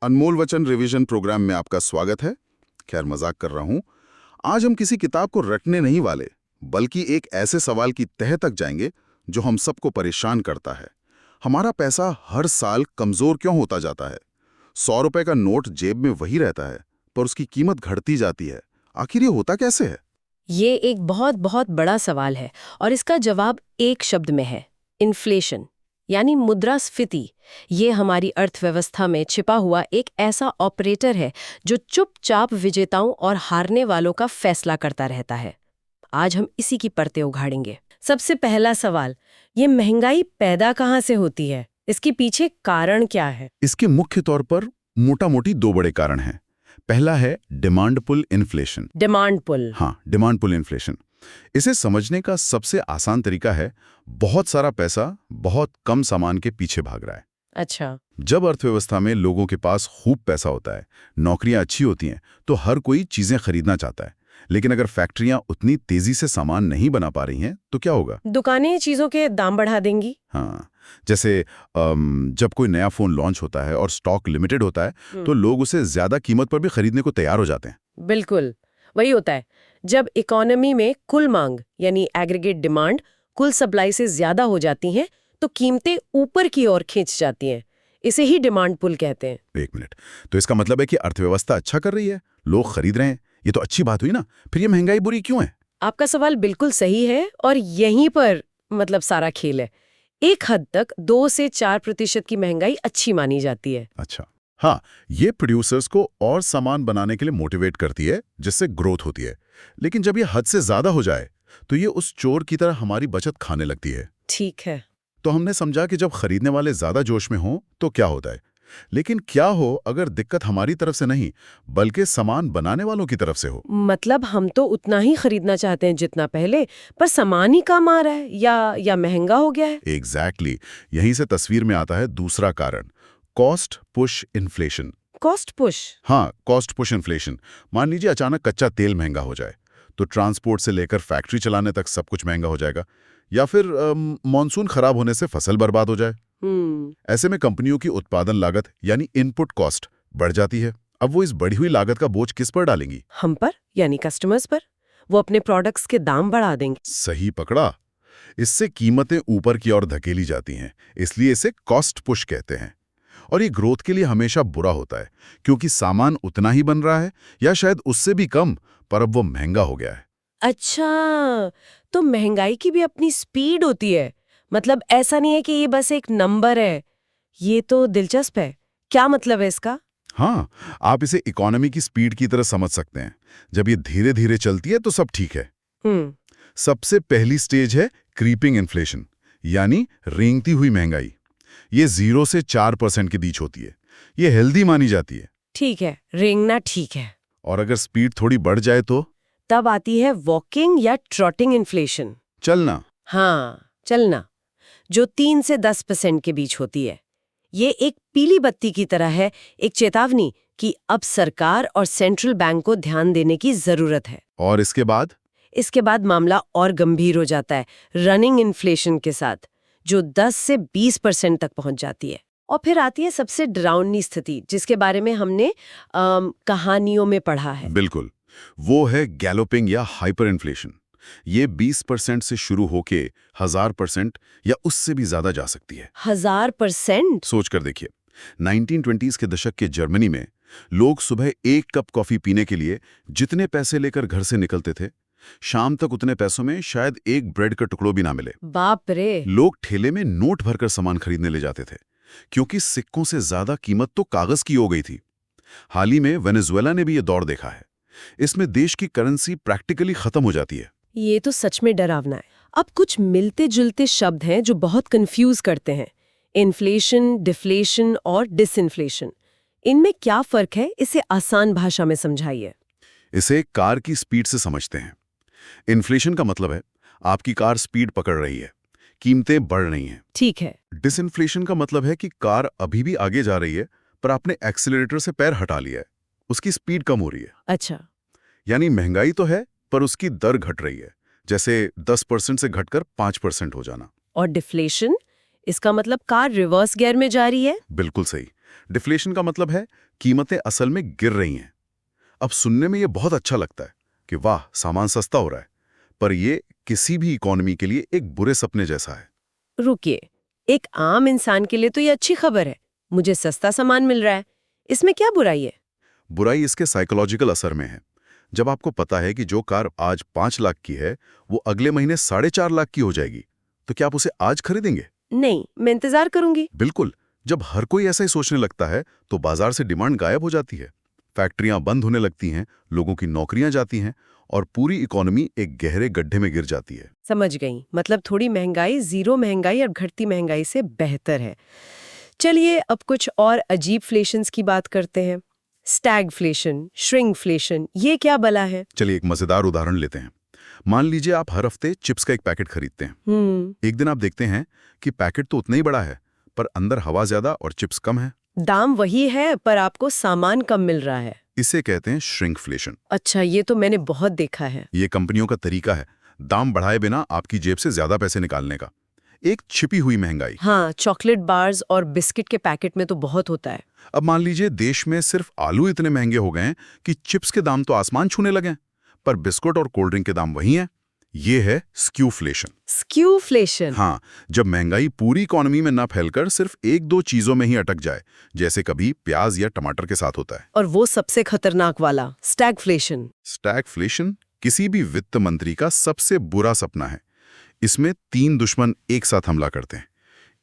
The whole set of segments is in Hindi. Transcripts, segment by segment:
अनमोल वचन रिवीजन प्रोग्राम में आपका स्वागत है। खैर, मजाक कर रहा हूं। आज हम किसी किताब को रटने नहीं वाले, बल्कि एक ऐसे सवाल की तह तक जाएंगे जो हम सबको परेशान करता है। हमारा पैसा हर साल कमजोर क्यों होता जाता है? 100 रुपए का नोट जेब में वही रहता है, पर उसकी कीमत घटती जाती है। आखिर ये होता कैसे है? ये एक बहुत बहुत बड़ा सवाल है और इसका जवाब एक शब्द में है, इन्फ्लेशन यानी मुद्रास्फीति। ये हमारी अर्थव्यवस्था में छिपा हुआ एक ऐसा ऑपरेटर है जो चुपचाप विजेताओं और हारने वालों का फैसला करता रहता है। आज हम इसी की परतें उघाड़ेंगे। सबसे पहला सवाल, ये महंगाई पैदा कहाँ से होती है? इसके पीछे कारण क्या है? इसके मुख्य तौर पर मोटा-मोटी दो बड़े कारण हैं। पहला है demand pull inflation. Demand pull. हाँ, डिमांड पुल इन्फ्लेशन। इसे समझने का सबसे आसान तरीका है, बहुत सारा पैसा बहुत कम सामान के पीछे भाग रहा है। अच्छा। जब अर्थव्यवस्था में लोगों के पास खूब पैसा होता है, नौकरियां अच्छी होती हैं, तो हर कोई चीजें खरीदना चाहता है। लेकिन अगर फैक्ट्रियां उतनी तेजी से सामान नहीं बना पा रही हैं, तो क्या होगा? दुकानें चीजों के दाम बढ़ा देंगी। हाँ, जैसे जब कोई नया फोन लॉन्च होता है और स्टॉक लिमिटेड होता है, तो लोग उसे ज्यादा कीमत पर भी खरीदने को तैयार हो जाते हैं। बिल्कुल वही होता है। जब इकोनॉमी में कुल मांग यानी एग्रीगेट डिमांड कुल सप्लाई से ज्यादा हो जाती हैं, तो कीमतें ऊपर की ओर खींच जाती हैं। इसे ही डिमांड पुल कहते हैं। एक मिनट, तो इसका मतलब है कि अर्थव्यवस्था अच्छा कर रही है, लोग खरीद रहे हैं, ये तो अच्छी बात हुई ना? फिर ये महंगाई बुरी क्यों है? आपका सवाल बिल्कुल सही है और यहीं पर सारा खेल है। एक हद तक 2 से 4% की महंगाई अच्छी मानी जाती है। अच्छा, हाँ, ये प्रोड्यूसर्स को और सामान बनाने के लिए मोटिवेट करती है, जिससे ग्रोथ होती है। लेकिन जब ये हद से ज्यादा हो जाए, तो ये उस चोर की तरह हमारी बचत खाने लगती है। ठीक है। तो हमने समझा कि जब खरीदने वाले ज्यादा जोश में हों, तो क्या होता है। लेकिन क्या हो अगर दिक्कत हमारी तरफ से नहीं, बल्कि सामान बनाने वालों की तरफ से हो? मतलब हम तो उतना ही खरीदना चाहते हैं जितना पहले, पर सामान ही कम आ रहा है या महंगा हो गया है। एग्जैक्टली। यहीं से तस्वीर में आता है दूसरा कारण, cost push inflation. Cost push. हाँ, कॉस्ट पुश इन्फ्लेशन। मान लीजिए अचानक कच्चा तेल महंगा हो जाए, तो ट्रांसपोर्ट से लेकर फैक्ट्री चलाने तक सब कुछ महंगा हो जाएगा। या फिर मॉनसून खराब होने से फसल बर्बाद हो जाए। ऐसे में कंपनियों की उत्पादन लागत यानी इनपुट कॉस्ट बढ़ जाती है। अब वो इस बढ़ी हुई लागत का बोझ किस पर डालेंगी? हम पर, यानी कस्टमर्स पर। वो अपने प्रोडक्ट्स के दाम बढ़ा देंगे। सही पकड़ा। इससे कीमतें ऊपर की ओर धकेली जाती हैं, इसलिए इसे कॉस्ट पुश कहते हैं। और ये ग्रोथ के लिए हमेशा बुरा होता है, क्योंकि सामान उतना ही बन रहा है या शायद उससे भी कम, पर अब वो महंगा हो गया है। अच्छा, तो महंगाई की भी अपनी स्पीड होती है। मतलब ऐसा नहीं है कि ये बस एक नंबर है। ये तो दिलचस्प है। क्या मतलब है इसका? हाँ, आप इसे इकोनॉमी की स्पीड की तरह समझ सकते हैं। जब ये धीरे धीरे चलती है तो सब ठीक है। सबसे पहली स्टेज है क्रीपिंग इन्फ्लेशन, यानी रेंगती हुई महंगाई। ये 0 से 4% के बीच होती है। ये हेल्दी मानी जाती है। ठीक है, रेंगना ठीक है। और अगर स्पीड थोड़ी बढ़ जाए तो तब आती है वॉकिंग या ट्रॉटिंग इन्फ्लेशन। चलना। हाँ, चलना, जो 3 से 10% के बीच होती है। ये एक पीली बत्ती की तरह है, एक चेतावनी कि अब सरकार और सेंट्रल बैंक को ध्यान देने की जरूरत है। और इसके बाद? इसके बाद मामला और गंभीर हो जाता है रनिंग इन्फ्लेशन के साथ, जो 10 से 20% तक पहुंच जाती है। और फिर आती है सबसे डरावनी स्थिति, जिसके बारे में हमने कहानियों में पढ़ा है। बिल्कुल, वो है गैलोपिंग या हाइपर इन्फ्लेशन। ये 20% से शुरू होके 1000% या उससे भी ज्यादा जा सकती है। 1000%? सोच कर देखिए, 1920s के दशक के जर्मनी में लोग सुबह 1 कप कॉफी पीने के लिए जितने पैसे लेकर घर से निकलते थे, शाम तक उतने पैसों में शायद एक ब्रेड का टुकड़ो भी ना मिले। बाप रे! लोग ठेले में नोट भरकर सामान खरीदने ले जाते थे, क्योंकि सिक्कों से ज्यादा कीमत तो कागज की हो गई थी। हाल ही में वेनेजुएला ने भी ये दौर देखा है। इसमें देश की करेंसी प्रैक्टिकली खत्म हो जाती है। ये तो सच में डरावना है। अब कुछ मिलते जुलते शब्द हैं जो बहुत कंफ्यूज करते हैं, इन्फ्लेशन, डिफ्लेशन और डिसइन्फ्लेशन। इनमें क्या फर्क है, इसे आसान भाषा में समझाइए। इसे कार की स्पीड से समझते हैं। इन्फ्लेशन का मतलब है आपकी कार स्पीड पकड़ रही है, कीमतें बढ़ रही हैं। ठीक है। डिसइन्फ्लेशन का मतलब है कि कार अभी भी आगे जा रही है, पर आपने एक्सीलरेटर से पैर हटा लिया है, उसकी स्पीड कम हो रही है। अच्छा। यानी महंगाई तो है, पर उसकी दर घट रही है, जैसे 10% से घटकर 5% हो जाना। और डिफ्लेशन? इसका मतलब कार रिवर्स गियर में जा रही है? बिल्कुल सही। डिफ्लेशन का मतलब है कीमतें असल में गिर रही हैं। अब सुनने में ये बहुत अच्छा लगता है कि वाह, सामान सस्ता हो रहा है, पर ये किसी भी इकोनॉमी के लिए एक बुरे सपने जैसा है। रुकिए, एक आम इंसान के लिए तो ये अच्छी खबर है। मुझे सस्ता सामान मिल रहा है, इसमें क्या बुराई है? बुराई इसके साइकोलॉजिकल असर में है। जब आपको पता है कि जो कार आज 5 लाख की है वो अगले महीने 4.5 लाख की हो जाएगी, तो क्या आप उसे आज खरीदेंगे? नहीं, मैं इंतजार करूंगी। बिल्कुल। जब हर कोई ऐसा ही सोचने लगता है तो बाजार से डिमांड गायब हो जाती है, फैक्ट्रियां बंद होने लगती हैं, लोगों की नौकरियां जाती हैं और पूरी इकोनॉमी एक गहरे गड्ढे में गिर जाती है। समझ गई। मतलब थोड़ी महंगाई जीरो महंगाई और घटती महंगाई से बेहतर है। चलिए अब कुछ और अजीब फ्लेशंस की बात करते हैं। स्टैगफ्लेशन, श्रिंकफ्लेशन, ये क्या बला है? चलिए एक मजेदार उदाहरण लेते हैं। मान लीजिए आप हर हफ्ते चिप्स का एक पैकेट खरीदते हैं। एक दिन आप देखते हैं कि पैकेट तो उतना ही बड़ा है, पर अंदर हवा ज्यादा और चिप्स कम है। दाम वही है पर आपको सामान कम मिल रहा है। इसे कहते हैं श्रिंकफ्लेशन। अच्छा, ये तो मैंने बहुत देखा है। ये कंपनियों का तरीका है दाम बढ़ाए बिना आपकी जेब से ज्यादा पैसे निकालने का। एक छिपी हुई महंगाई। हाँ, चॉकलेट बार्स और बिस्किट के पैकेट में तो बहुत होता है। अब मान लीजिए देश में सिर्फ आलू इतने महंगे हो गए हैं कि चिप्स के दाम तो आसमान छूने लगे, पर बिस्कुट और कोल्ड ड्रिंक के दाम वही हैं। ये है स्क्यूफ्लेशन। स्क्यूफ्लेशन? हाँ, जब महंगाई पूरी इकोनॉमी में न फैलकर सिर्फ एक दो चीजों में ही अटक जाए, जैसे कभी प्याज या टमाटर के साथ होता है। और वो सबसे खतरनाक वाला स्टैगफ्लेशन। स्टैगफ्लेशन किसी भी वित्त मंत्री का सबसे बुरा सपना है। इसमें 3 दुश्मन एक साथ हमला करते हैं।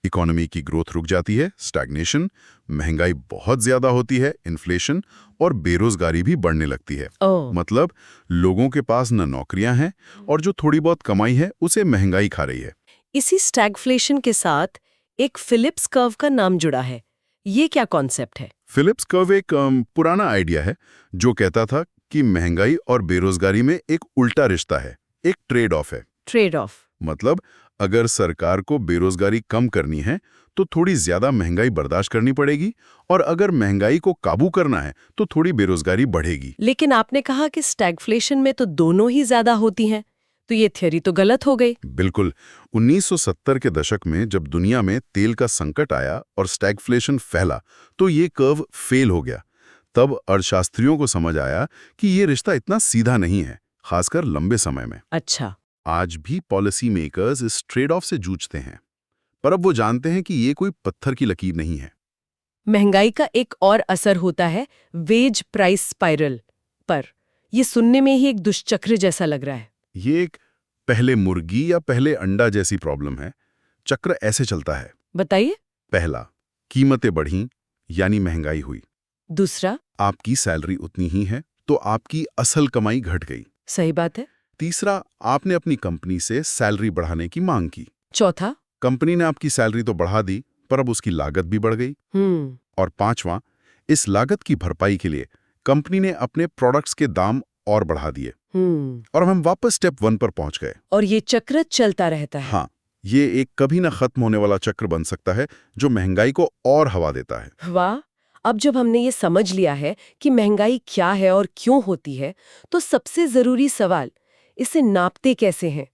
इकोनॉमी की ग्रोथ रुक जाती है, स्टैग्नेशन, महंगाई बहुत ज्यादा होती है, इन्फ्लेशन, और बेरोजगारी भी बढ़ने लगती है। मतलब लोगों के पास न नौकरियां हैं और जो थोड़ी बहुत कमाई है उसे महंगाई खा रही है। इसी स्टैगफ्लेशन के साथ एक फिलिप्स कर्व का नाम जुड़ा है। ये क्या कॉन्सेप्ट है? फिलिप्स कर्व एक पुराना आइडिया है जो कहता था कि महंगाई और बेरोजगारी में एक उल्टा रिश्ता है, एक ट्रेड ऑफ है। ट्रेड ऑफ मतलब अगर सरकार को बेरोजगारी कम करनी है तो थोड़ी ज्यादा महंगाई बर्दाश्त करनी पड़ेगी, और अगर महंगाई को काबू करना है तो थोड़ी बेरोजगारी बढ़ेगी। लेकिन आपने कहा कि स्टैगफ्लेशन में तो दोनों ही ज्यादा होती हैं, तो ये थ्योरी तो गलत हो गई। बिल्कुल। 1970 के दशक में जब दुनिया में तेल का संकट आया और स्टैगफ्लेशन फैला तो ये कर्व फेल हो गया। तब अर्थशास्त्रियों को समझ आया कि ये रिश्ता इतना सीधा नहीं है, खासकर लंबे समय में। अच्छा। आज भी पॉलिसी मेकर्स इस ट्रेड ऑफ से जूझते हैं, पर अब वो जानते हैं कि ये कोई पत्थर की लकीर नहीं है। महंगाई का एक और असर होता है वेज प्राइस स्पाइरल पर। ये सुनने में ही एक दुष्चक्र जैसा लग रहा है। ये एक पहले मुर्गी या पहले अंडा जैसी प्रॉब्लम है। चक्र ऐसे चलता है। बताइए। पहला, कीमतें बढ़ीं यानी महंगाई हुई। दूसरा, आपकी सैलरी उतनी ही है तो आपकी असल कमाई घट गई। सही बात है। तीसरा, आपने अपनी कंपनी से सैलरी बढ़ाने की मांग की। चौथा, कंपनी ने आपकी सैलरी तो बढ़ा दी, पर अब उसकी लागत भी बढ़ गई। और पांचवां, इस लागत की भरपाई के लिए कंपनी ने अपने प्रोडक्ट्स के दाम और बढ़ा दिए। और हम वापस स्टेप 1 पर पहुंच गए। और ये चक्र चलता रहता है। हाँ, ये एक कभी ना खत्म होने वाला चक्र बन सकता है जो महंगाई को और हवा देता है। वाह! अब जब हमने ये समझ लिया है कि महंगाई क्या है और क्यों होती है, तो सबसे जरूरी सवाल, इसे नापते कैसे हैं?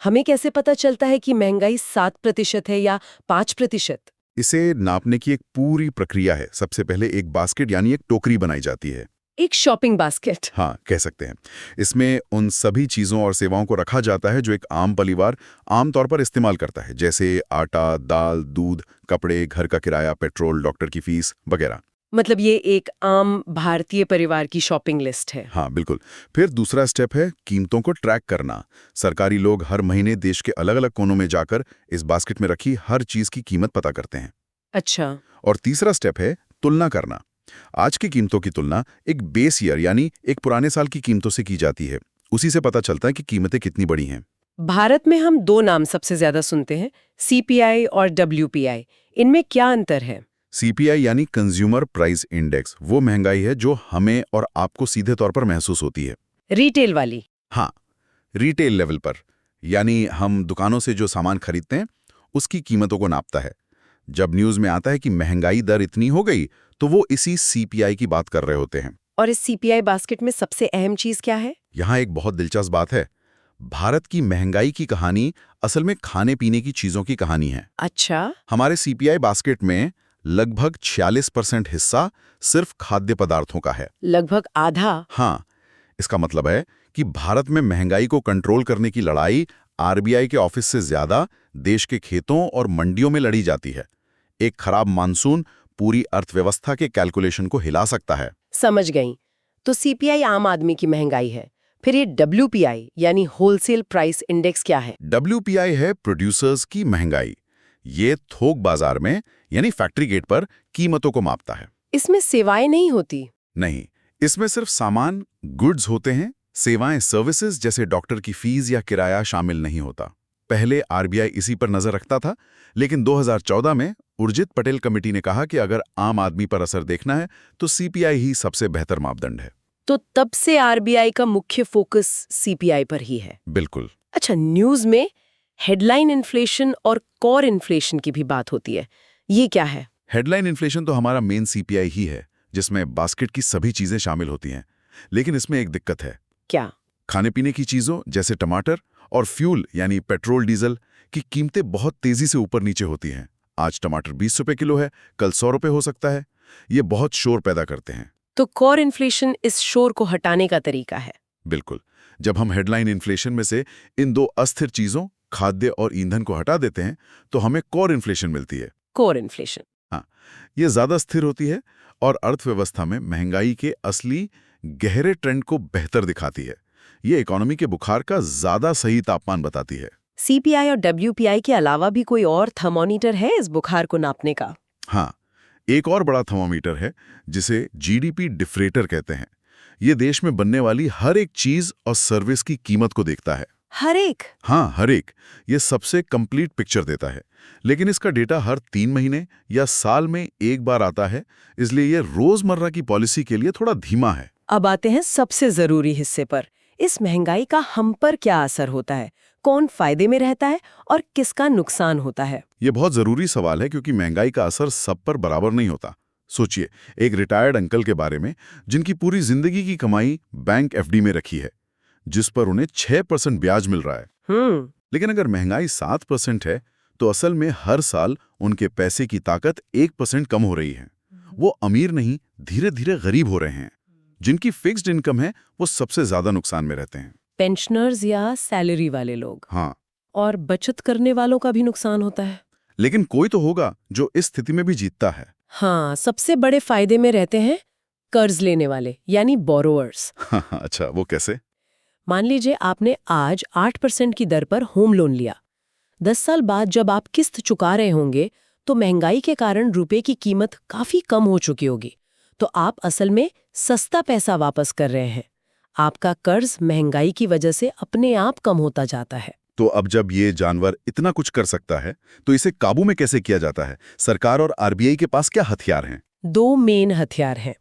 हमें कैसे पता चलता है कि महंगाई 7% है या 5%? इसे नापने की एक पूरी प्रक्रिया है। सबसे पहले एक बास्केट यानी एक टोकरी बनाई जाती है। एक शॉपिंग बास्केट? हाँ, कह सकते हैं। इसमें उन सभी चीज़ों और सेवाओं को रखा जाता है जो एक आम परिवार आमतौर पर इस्तेमाल करता है, जैसे आटा, दाल, दूध, कपड़े, घर का किराया, पेट्रोल, डॉक्टर की फीस वगैरह। मतलब ये एक आम भारतीय परिवार की शॉपिंग लिस्ट है। हाँ, बिल्कुल। फिर दूसरा स्टेप है कीमतों को ट्रैक करना। सरकारी लोग हर महीने देश के अलग अलग कोनों में जाकर इस बास्केट में रखी हर चीज़ की कीमत पता करते हैं। अच्छा। और तीसरा स्टेप है तुलना करना। आज की कीमतों की तुलना एक बेस ईयर यानी एक पुराने साल की कीमतों से की जाती है। उसी से पता चलता है कि कीमतें कितनी बढ़ी हैं। भारत में हम 2 नाम सबसे ज्यादा सुनते हैं, सीपीआई और डब्ल्यूपीआई। इनमें क्या अंतर है? सीपीआई यानी कंज्यूमर प्राइस इंडेक्स वो महंगाई है जो हमें और आपको सीधे तौर पर महसूस होती है। रिटेल वाली? हाँ, रिटेल लेवल पर, यानी हम दुकानों से जो सामान खरीदते हैं उसकी कीमतों को नापता है। जब न्यूज़ में आता है कि महंगाई दर इतनी हो गई तो वो इसी सीपीआई की बात कर रहे होते हैं। और इस सीपीआई बास्केट में सबसे अहम चीज क्या है? यहाँ एक बहुत दिलचस्प बात है। भारत की महंगाई की कहानी असल में खाने पीने की चीजों की कहानी है। अच्छा। हमारे सीपीआई बास्केट में लगभग 46% हिस्सा सिर्फ खाद्य पदार्थों का है। लगभग आधा। हाँ, इसका मतलब है कि भारत में महंगाई को कंट्रोल करने की लड़ाई आरबीआई के ऑफिस से ज्यादा देश के खेतों और मंडियों में लड़ी जाती है। एक खराब मानसून पूरी अर्थव्यवस्था के कैलकुलेशन को हिला सकता है। समझ गई। तो सीपीआई आम आदमी की महंगाई है, फिर ये डब्ल्यूपीआई यानी होलसेल प्राइस इंडेक्स क्या है? WPI है प्रोड्यूसर्स की महंगाई। ये थोक बाजार में यानी फैक्ट्री गेट पर कीमतों को मापता है। इसमें सेवाएं नहीं होती? नहीं, इसमें सिर्फ सामान गुड्स होते हैं। सेवाएं सर्विसेज जैसे डॉक्टर की फीस या किराया शामिल नहीं होता। पहले आरबीआई इसी पर नजर रखता था, लेकिन 2014 में उर्जित पटेल कमेटी ने कहा कि अगर आम आदमी पर असर देखना है तो सीपीआई ही सबसे बेहतर मापदंड है। तो तब से आरबीआई का मुख्य फोकस सीपीआई पर ही है। बिल्कुल। अच्छा, न्यूज़ में हेडलाइन इन्फ्लेशन और कोर इन्फ्लेशन की भी बात होती है, ये क्या है? हेडलाइन इन्फ्लेशन तो हमारा मेन सीपीआई ही है, जिसमें बास्केट की सभी चीजें शामिल होती हैं। लेकिन इसमें एक दिक्कत है। क्या? खाने पीने की चीजों जैसे टमाटर और फ्यूल यानी पेट्रोल डीजल की कीमतें बहुत तेजी से ऊपर नीचे होती हैं। आज टमाटर 20 रुपए किलो है, कल 100 रुपए हो सकता है। ये बहुत शोर पैदा करते हैं। तो कोर इन्फ्लेशन इस शोर को हटाने का तरीका है। बिल्कुल। जब हम हेडलाइन इन्फ्लेशन में से इन दो अस्थिर चीजों खाद्य और ईंधन को हटा देते हैं तो हमें कोर इन्फ्लेशन मिलती है। Core inflation. हाँ, ये ज्यादा स्थिर होती है और अर्थव्यवस्था में महंगाई के असली गहरे ट्रेंड को बेहतर दिखाती है। ये इकोनॉमी के बुखार का ज्यादा सही तापमान बताती है। सीपीआई और डब्ल्यूपीआई के अलावा भी कोई और थर्मोमीटर है इस बुखार को नापने का? हाँ, एक और बड़ा थर्मोमीटर है जिसे जीडीपी डिफ्रेटर कहते हैं। ये देश में बनने वाली हर एक चीज और सर्विस की कीमत को देखता है। हर एक? हाँ, हर एक। ये सबसे कंप्लीट पिक्चर देता है, लेकिन इसका डेटा हर 3 महीने या साल में एक बार आता है, इसलिए ये रोजमर्रा की पॉलिसी के लिए थोड़ा धीमा है। अब आते हैं सबसे जरूरी हिस्से पर। इस महंगाई का हम पर क्या असर होता है? कौन फायदे में रहता है और किसका नुकसान होता है? ये बहुत जरूरी सवाल है क्योंकि महंगाई का असर सब पर बराबर नहीं होता। सोचिए, एक रिटायर्ड अंकल के बारे में जिनकी पूरी जिंदगी की कमाई बैंक एफडी में रखी है, जिस पर उन्हें 6% ब्याज मिल रहा है। लेकिन अगर महंगाई 7% है तो असल में हर साल उनके पैसे की ताकत 1% कम हो रही है। वो अमीर नहीं, धीरे धीरे गरीब हो रहे हैं। जिनकी फिक्स्ड इनकम है वो सबसे ज्यादा नुकसान में रहते हैं। पेंशनर्स या सैलरी वाले लोग? हाँ। और बचत करने वालों का भी नुकसान होता है? लेकिन कोई तो होगा जो इस स्थिति में भी जीतता है। हाँ, सबसे बड़े फायदे में रहते हैं कर्ज लेने वाले यानी बोरोवर्स। हाँ, अच्छा, वो कैसे? मान लीजिए आपने आज 8% की दर पर होम लोन लिया। 10 साल बाद जब आप किस्त चुका रहे होंगे तो महंगाई के कारण रुपए की कीमत काफी कम हो चुकी होगी। तो आप असल में सस्ता पैसा वापस कर रहे हैं। आपका कर्ज महंगाई की वजह से अपने आप कम होता जाता है। तो अब जब ये जानवर इतना कुछ कर सकता है तो इसे काबू में कैसे किया जाता है? सरकार और आरबीआई के पास क्या हथियार हैं? 2 मेन हथियार हैं।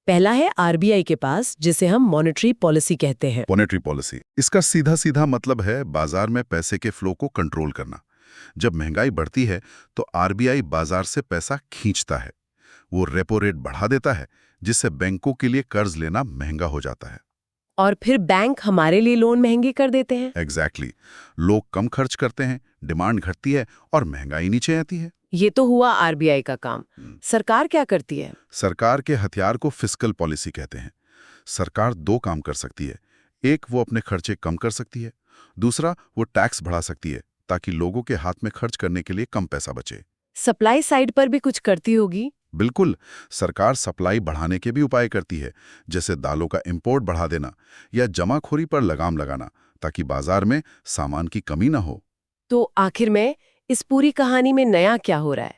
पहला है आरबीआई के पास, जिसे हम मॉनेटरी पॉलिसी कहते हैं। मॉनेटरी पॉलिसी, इसका सीधा सीधा मतलब है बाजार में पैसे के फ्लो को कंट्रोल करना। जब महंगाई बढ़ती है तो आरबीआई बाजार से पैसा खींचता है। वो रेपो रेट बढ़ा देता है, जिससे बैंकों के लिए कर्ज लेना महंगा हो जाता है। और फिर बैंक हमारे लिए लोन महंगे कर देते हैं। एग्जैक्टली। लोग कम खर्च करते हैं, डिमांड घटती है और महंगाई नीचे आती है। ये तो हुआ आरबीआई का काम। सरकार क्या करती है? सरकार के हथियार को फिस्कल पॉलिसी कहते हैं। सरकार 2 काम कर सकती है। एक, वो अपने खर्चे कम कर सकती है। दूसरा, वो टैक्स बढ़ा सकती है ताकि लोगों के हाथ में खर्च करने के लिए कम पैसा बचे। सप्लाई साइड पर भी कुछ करती होगी? बिल्कुल। सरकार सप्लाई बढ़ाने के भी उपाय करती है, जैसे दालों का इंपोर्ट बढ़ा देना या जमाखोरी पर लगाम लगाना, ताकि बाजार में सामान की कमी ना हो। तो आखिर में इस पूरी कहानी में नया क्या हो रहा है?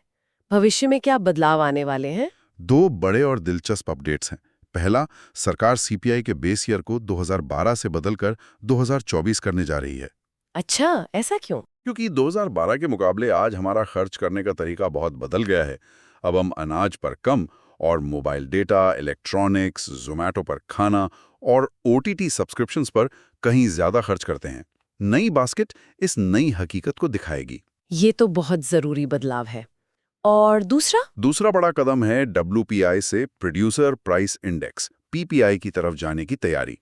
भविष्य में क्या बदलाव आने वाले हैं? 2 बड़े और दिलचस्प अपडेट्स हैं। पहला, सरकार सीपीआई के बेस ईयर को 2012 से बदलकर 2024 करने जा रही है। अच्छा, ऐसा क्यों? क्योंकि 2012 के मुकाबले आज हमारा खर्च करने का तरीका बहुत बदल गया है। अब हम अनाज पर कम और मोबाइल डेटा, इलेक्ट्रॉनिक्स, ज़ोमैटो पर खाना और ओटीटी सब्सक्रिप्शंस पर कहीं ज्यादा खर्च करते हैं। नई बास्केट इस नई हकीकत को दिखाएगी। ये तो बहुत जरूरी बदलाव है। और दूसरा बड़ा कदम है डब्ल्यूपीआई से प्रोड्यूसर प्राइस इंडेक्स पीपीआई की तरफ जाने की तैयारी।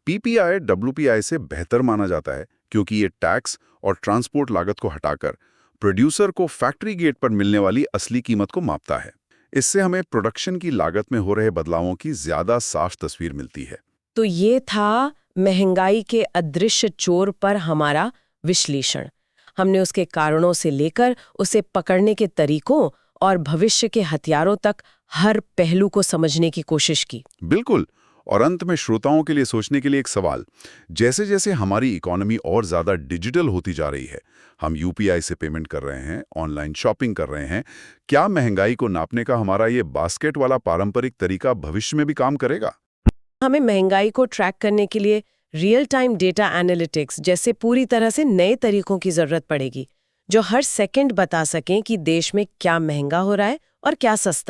पीपीआई डब्ल्यूपीआई से बेहतर माना जाता है क्योंकि ये टैक्स और ट्रांसपोर्ट लागत को हटाकर प्रोड्यूसर को फैक्ट्री गेट पर मिलने वाली असली कीमत को मापता है। इससे हमें प्रोडक्शन की लागत में हो रहे बदलावों की ज्यादा साफ तस्वीर मिलती है। तो ये था महंगाई के अदृश्य चोर पर हमारा विश्लेषण। हमने उसके कारणों से लेकर उसे पकड़ने के तरीकों और भविष्य के हथियारों तक हर पहलू को समझने की कोशिश की। बिल्कुल। और अंत में श्रोताओं के लिए सोचने के लिए एक सवाल, जैसे जैसे हमारी इकोनॉमी और ज्यादा डिजिटल होती जा रही है, हम यूपीआई से पेमेंट कर रहे हैं, ऑनलाइन शॉपिंग कर रहे हैं, क्या महंगाई को नापने का हमारा ये बास्केट वाला पारंपरिक तरीका भविष्य में भी काम करेगा? हमें महंगाई को ट्रैक करने के लिए रियल टाइम डेटा एनालिटिक्स जैसे पूरी तरह से नए तरीकों की जरूरत पड़ेगी, जो हर सेकंड बता सकें कि देश में क्या महंगा हो रहा है और क्या सस्ता।